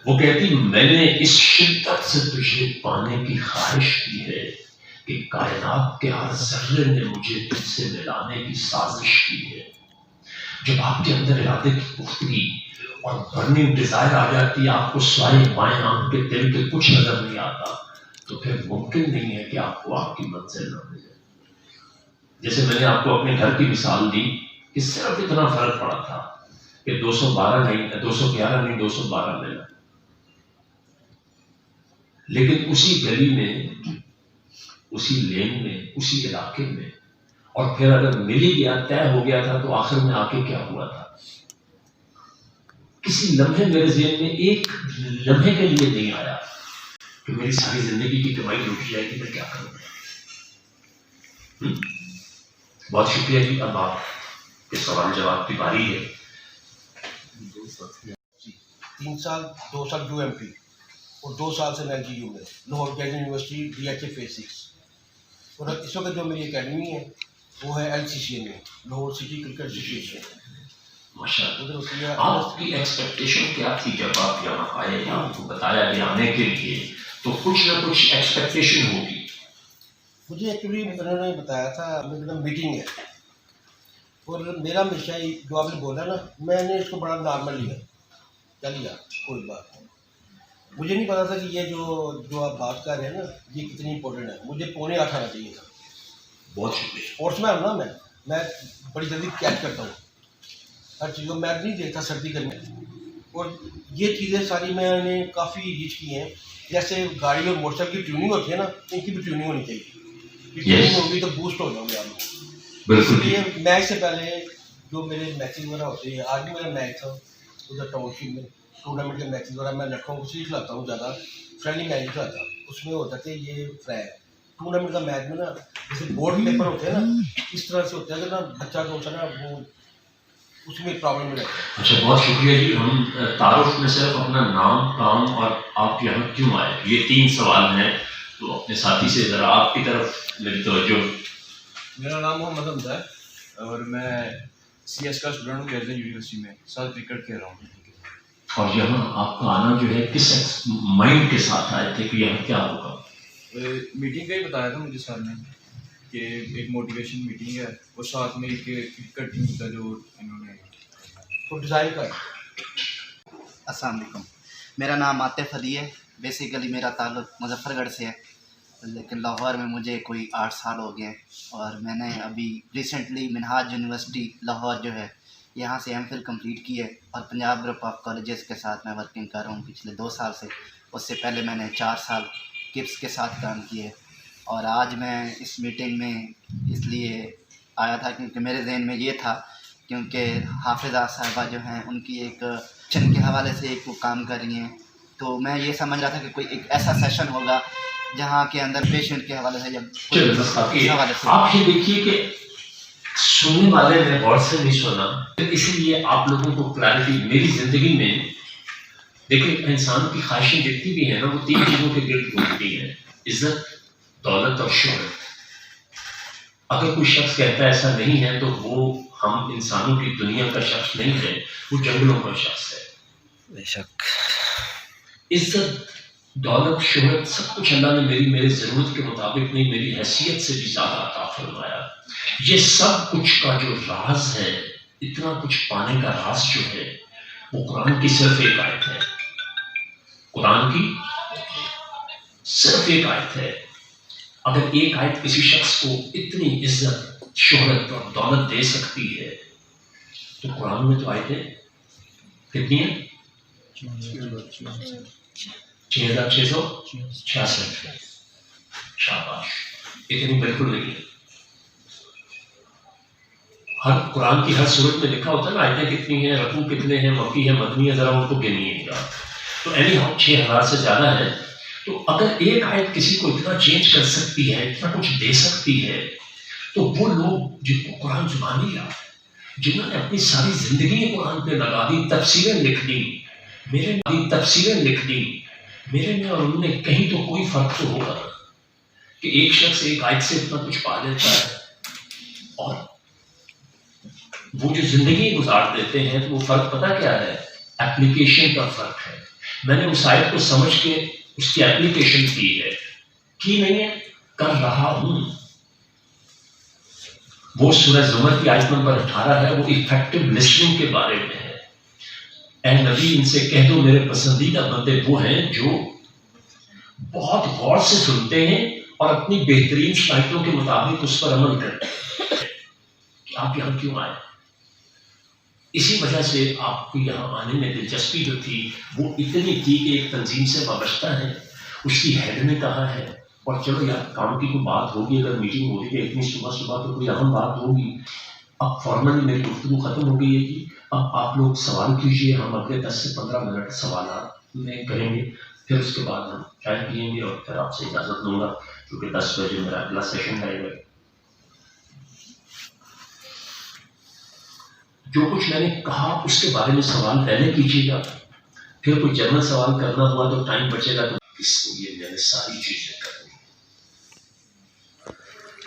وہ کہتی میں نے اس شدت سے تجھے پانے کی خواہش کی ہے کہ کائنات کے ہر ذرے نے مجھے تجھ سے ملانے کی سازش کی ہے۔ جب آپ کے اندر ارادے کی پختگی اور برننگ ڈیزائر آ جاتی ہے، آپ کو سوائے بائیں آنکھ کے دل کے کچھ نظر نہیں آتا، تو پھر ممکن نہیں ہے کہ آپ کو آپ کی منزل نہ ملے۔ جیسے میں نے آپ کو اپنے گھر کی مثال دی کہ صرف اتنا فرق پڑا تھا کہ 211 نہیں 212 ملا، لیکن اسی گلی میں، اسی لین میں، اسی علاقے میں، اور پھر اگر مل ہی گیا، طے ہو گیا تھا، تو آخر میں آ کے کیا ہوا تھا؟ کسی لمحے میرے ذہن میں ایک لمحے کے لیے نہیں آیا کہ میری ساری زندگی کی کمائی لوٹ جائے گی، میں کیا کروں؟ بہت شکریہ جی۔ اب آپ کے سوال جواب کی باری ہے۔ 3 سال 2 سال UMP اور 2 سال سے میں GU میں لاہور گیل یونیورسٹی DHA فیز 6، اور اس وقت جو میری اکیڈمی ہے وہ ہے LCCA میں، لاہور سٹی کرکٹ ایسوسیشن۔ ماشاءاللہ، آپ کی ایکسپیکٹیشن کیا تھی جب آپ یہاں آئے؟ آپ کو بتایا گیا آنے کے لیے تو کچھ نہ کچھ ایکسپیکٹیشن ہوگی۔ مجھے ایکچولی انہوں نے بتایا تھا مطلب میٹنگ ہے، اور میرا ہمیشہ جو آپ نے بولا نا، میں نے اس کو بڑا نارمل لیا، کیا لیا، کوئی بات نہیں۔ مجھے نہیں پتا تھا کہ یہ جو آپ بات کر رہے ہیں نا، یہ کتنی امپورٹنٹ ہے۔ مجھے 7:45 آنا چاہیے تھا۔ بہت شکریہ۔ اسپورٹس میں ہوں نا، میں بڑی جلدی کیچ کرتا ہوں ہر چیز کو، میں نہیں دیکھتا سردی گرمی، اور یہ چیزیں ساری میں نے کافی ریچ کی ہیں۔ جیسے گاڑی اور موٹر سائیکل کی ٹیوننگ ہوتی ہے نا، ان کی بھی ٹیوننگ ہونی چاہیے، ٹیوننگ ہوگی تو بوسٹ ہو جاؤں گے آپ لوگ۔ اس لیے میچ سے پہلے جو میرے میچز وغیرہ ہوتے ہیں، آج بھی میرا میچ تھا ادھر ٹاؤن شپ میں، ٹورنامنٹ کے میچز وغیرہ میں لڑکوں کو صرف کھلاتا ہوں، زیادہ فرینڈلی میچ نہیں کھلاتا، اس میں ہوتا تھا یہ فریگ ٹورنامنٹ کا میچ میں نا، جیسے بورڈ پیپر ہوتے ہیں نا، اس طرح سے ہوتا ہے کہ نا بچہ جو ہوتا ہے نا وہ اس میں پرابلم میں رہتا ہے۔ اچھا، بہت شکریہ جی۔ ہم تعارف میں صرف اپنا نام، کام اور آپ یہاں کیوں آئے، یہ 3 سوال ہیں، تو اپنے ساتھی سے ذرا آپ کی طرف میری توجہ۔ میرا نام محمد حمزہ ہے اور میں CS کا اسٹوڈنٹ ہوں گیل یونیورسٹی میں، ساتھ کرکٹ کھیل رہا ہوں۔ اور یہاں آپ کا آنا جو ہے کس مائنڈ کے ساتھ آئے تھے کہ یہاں کیا ہوگا؟ میٹنگ کا ہی بتایا تھا مجھے سر نے کہ ایک موٹیویشن میٹنگ ہے، اور ساتھ میں ایک کرکٹ ٹیم کا جو انہوں نے تو ڈیزائن کر۔ السلام علیکم، میرا نام عاطف علی ہے۔ بیسیکلی میرا تعلق مظفر گڑھ سے ہے، لیکن لاہور میں مجھے کوئی 8 سال ہو گئے ہیں، اور میں نے ابھی ریسنٹلی منہاج یونیورسٹی لاہور جو ہے یہاں سے MPhil کمپلیٹ کی ہے، اور پنجاب گروپ آف کالجز کے ساتھ میں ورکنگ کر رہا ہوں پچھلے 2 سال سے۔ اس سے پہلے میں نے 4 سال KIPS کے ساتھ کام کیے، اور آج میں اس میٹنگ میں اس لیے آیا تھا کیونکہ میرے ذہن میں یہ تھا، کیونکہ حافظہ صاحبہ جو ہیں ان کی ایک چن کے حوالے سے ایک وہ کام کر رہی ہیں، تو میں یہ سمجھ رہا تھا کہ کوئی ایک ایسا سیشن ہوگا جہاں کے اندر پیشنٹ کے حوالے سے یا حوالے سے آپ یہ دیکھیے کہ سننے والے نے غور سے نہیں سنا، اسی لیے آپ لوگوں کو کلیرٹی۔ میری زندگی میں دیکھیں، انسان کی خواہشیں جتنی بھی ہیں نا، وہ 3 چیزوں کے گرد گھومتی ہیں: عزت، دولت اور شہرت۔ اگر کوئی شخص کہتا ہے ایسا نہیں ہے، تو وہ ہم انسانوں کی دنیا کا شخص نہیں ہے، وہ جنگلوں کا شخص ہے۔ بے شک عزت، دولت، شہرت، سب کچھ اللہ نے میری ضرورت کے مطابق نہیں، میری حیثیت سے بھی زیادہ عطا فرمایا۔ یہ سب کچھ کا جو راز ہے، اتنا کچھ پانے کا راز جو ہے، وہ قرآن کی صرف ایک آیت ہے۔ قرآن کی صرف ایک آیت ہے۔ اگر ایک آیت کسی شخص کو اتنی عزت، شہرت اور دولت دے سکتی ہے، تو قرآن میں تو آیتیں کتنی ہیں؟ 6666۔ شاباش، اتنی بالکل نہیں ہے۔ ہر قرآن کی ہر صورت میں لکھا ہوتا ہے نا آیتیں کتنی ہیں، رقم کتنے ہیں، مکی ہے، مدنی ہے، ذرا ان کو گنیے گا، تو اینی ہاؤ 6000 سے زیادہ ہے۔ تو اگر ایک آیت کسی کو اتنا چینج کر سکتی ہے، اتنا کچھ دے سکتی ہے، تو وہ لوگ جن کو قرآن زبانی یاد ہے، جنہوں نے اپنی ساری زندگی قرآن پہ لگا دی، تفسیریں لکھ دی، میرے میں اور ان میں کہیں تو کوئی فرق تو ہوگا۔ کہ ایک شخص ایک آیت سے اتنا کچھ پا لیتا ہے اور وہ جو زندگی گزار دیتے ہیں تو وہ فرق پتہ کیا ہے؟ اپلیکیشن کا فرق ہے. میں نے اس آیت کو سمجھ کے اس کی اپلیکیشن کی ہے، کی نہیں ہے، کر رہا ہوں. وہ سورہ زمر کی آیت نمبر 18 ہے، وہ افیکٹو لسننگ کے بارے میں ہے. اے نبی ان سے کہہ دو میرے پسندیدہ بندے وہ ہیں جو بہت غور سے سنتے ہیں اور اپنی بہترین صلاحیتوں کے مطابق اس پر عمل کرتے ہیں. کہ آپ یہاں کیوں آئے؟ اسی وجہ سے آپ کو یہاں آنے میں دلچسپی جو تھی وہ اتنی تھی کہ ایک تنظیم سے وابستہ ہے، اس کی ہیڈ نے کہا ہے اور چلو یار کام کی کوئی بات ہوگی، اگر میٹنگ ہو رہی ہے اتنی صبح صبح تو کوئی اہم بات ہوگی. اب فارملی میری گفتگو ختم ہو گئی ہے کہ اب آپ لوگ سوال کیجیے، ہم اگلے 10 سے 15 منٹ سوالات میں کریں گے، پھر اس کے بعد ہم چائے پئیں گے اور پھر آپ سے اجازت لوں گا کیونکہ 10 بجے میرا اگلا سیشن رہے گا. جو کچھ میں نے کہا اس کے بارے میں سوال پہلے کیجیے گا، پھر کوئی جنرل سوال کرنا ہوا تو ٹائم بچے گا تو اس کو یہ میں نے ساری چیزیں کرنی.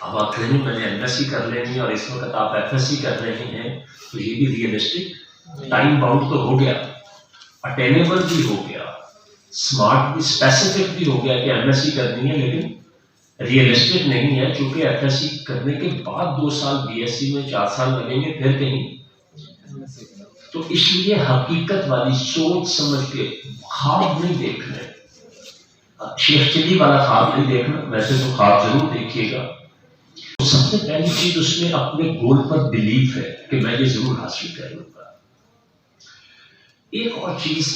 اب آپ کہیں میں نے ایم ایس سی کر لینی اور اس وقت آپ ایف ایس سی کر رہے ہیں تو یہ بھی ریئلسٹک ٹائم باؤنڈ تو ہو گیا، اٹینیبل بھی ہو گیا، اسمارٹ بھی، اسپیسیفک بھی ہو گیا کہ ایم ایس سی کرنی ہے، لیکن ریئلسٹک نہیں ہے کیونکہ ایف ایس سی کرنے کے بعد 2 سال بی ایس سی میں 4 سال لگیں گے پھر کہیں. تو اس لیے حقیقت والی سوچ سمجھ کے خواب نہیں دیکھنا، شیخ چلی والا خواب نہیں دیکھنا. ویسے تو خواب ضرور دیکھیے گا. تو سب سے پہلی چیز اس میں اپنے گول پر بلیف ہے کہ میں یہ ضرور حاصل کر لوں گا. ایک اور چیز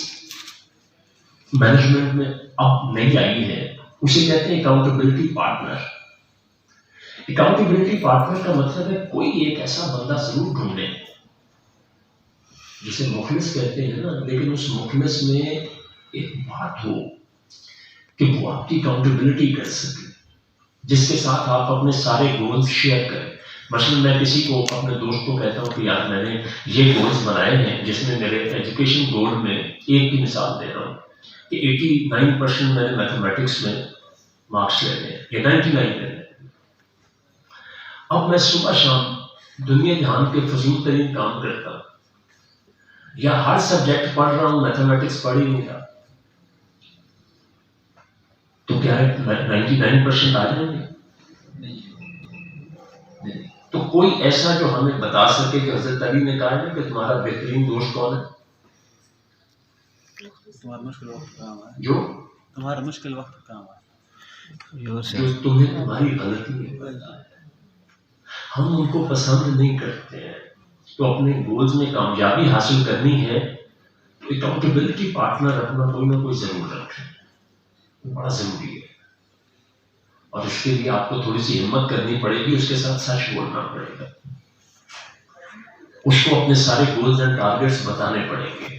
مینجمنٹ میں اب نہیں آئی ہے، اسے کہتے ہیں اکاؤنٹیبلٹی پارٹنر. اکاؤنٹیبلٹی پارٹنر کا مطلب ہے کوئی ایک ایسا بندہ ضرور ڈھونڈے جسے مخلص کہتے ہیں نا، لیکن اس مخلص میں ایک بات ہو کہ وہ آپ کی اکاؤنٹیبلٹی کر سکے، جس کے ساتھ آپ اپنے سارے گولز شیئر کریں. مثلا میں کسی کو اپنے دوست کو کہتا ہوں کہ یار میں نے یہ گولز بنائے ہیں، جس میں میرے ایجوکیشن گول میں ایک کی مثال دے رہا ہوں کہ 89% میں نے میتھمیٹکس میں مارکس لینے ہیں یا 99 لینے ہیں. اب میں صبح شام دنیا جہان کے فضول ترین کام کرتا ہوں یا ہر سبجیکٹ پڑھ رہا ہوں، میتھمیٹکس پڑھ ہی نہیں رہا، تو کیا ہے 99% آ جائیں گے؟ تو کوئی ایسا جو ہمیں بتا سکے کہ حضرت علی نے کہا ہے کہ تمہارا بہترین دوست کون ہے؟ تمہارا مشکل وقت کام ہے، جو تمہارا مشکل وقت کام ہے، جو تمہیں تمہاری غلطی ہے. ہم ان کو پسند نہیں کرتے ہیں. تو اپنے گولز میں کامیابی حاصل کرنی ہے تو اکاؤنٹیبلٹی پارٹنر اپنا کوئی نہ کوئی ضرور رکھیں، بڑا ضروری ہے. اور اس کے لیے آپ کو تھوڑی سی ہمت کرنی پڑے گی، اس کے ساتھ سچ بولنا پڑے گا، اس کو اپنے سارے گولز اینڈ ٹارگیٹس بتانے پڑیں گے.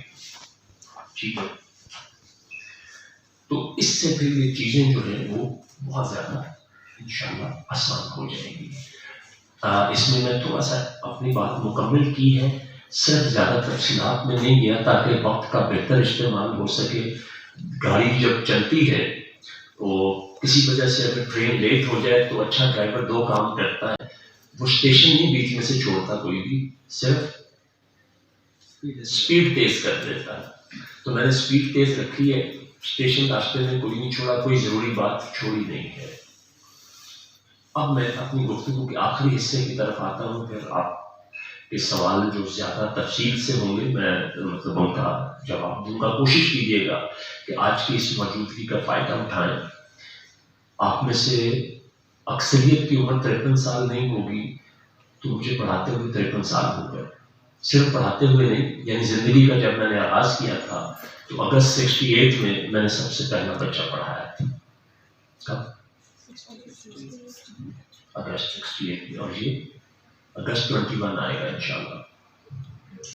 ٹھیک ہے، تو اس سے پھر یہ چیزیں جو ہیں وہ بہت زیادہ انشاءاللہ آسان ہو جائیں گی. اس میں میں تھوڑا سا اپنی بات مکمل کی ہے، صرف زیادہ تفصیلات میں نہیں گیا تاکہ وقت کا بہتر استعمال ہو سکے. گاڑی جب چلتی ہے تو کسی وجہ سے اگر ٹرین لیٹ ہو جائے تو اچھا ڈرائیور 2 کام کرتا ہے، وہ اسٹیشن نہیں بیچ میں سے چھوڑتا کوئی بھی، صرف اسپیڈ تیز کر دیتا ہے. تو میں نے اسپیڈ تیز رکھی ہے، اسٹیشن راستے میں کوئی نہیں چھوڑا، کوئی ضروری بات چھوڑی نہیں ہے. اب میں اپنی گفتگو کے آخری حصے کی طرف آتا ہوں، پھر آپ کے سوال جو زیادہ تفصیل سے ہوں گے میں مطلب ان کا جواب دوں گا. کوشش کیجیے گا کہ آج کی اس موجودگی کا فائدہ اٹھائیں. آپ میں سے اکثریت کی عمر 53 سال نہیں ہوگی، تو مجھے پڑھاتے ہوئے 53 سال ہو گئے. صرف پڑھاتے ہوئے نہیں، یعنی زندگی کا جب میں نے آغاز کیا تھا تو اگست 68 میں نے سب سے پہلا بچہ پڑھایا تھا. کب؟ اگست 68 میں، اور یہ اگست 21 آئے گا انشاءاللہ.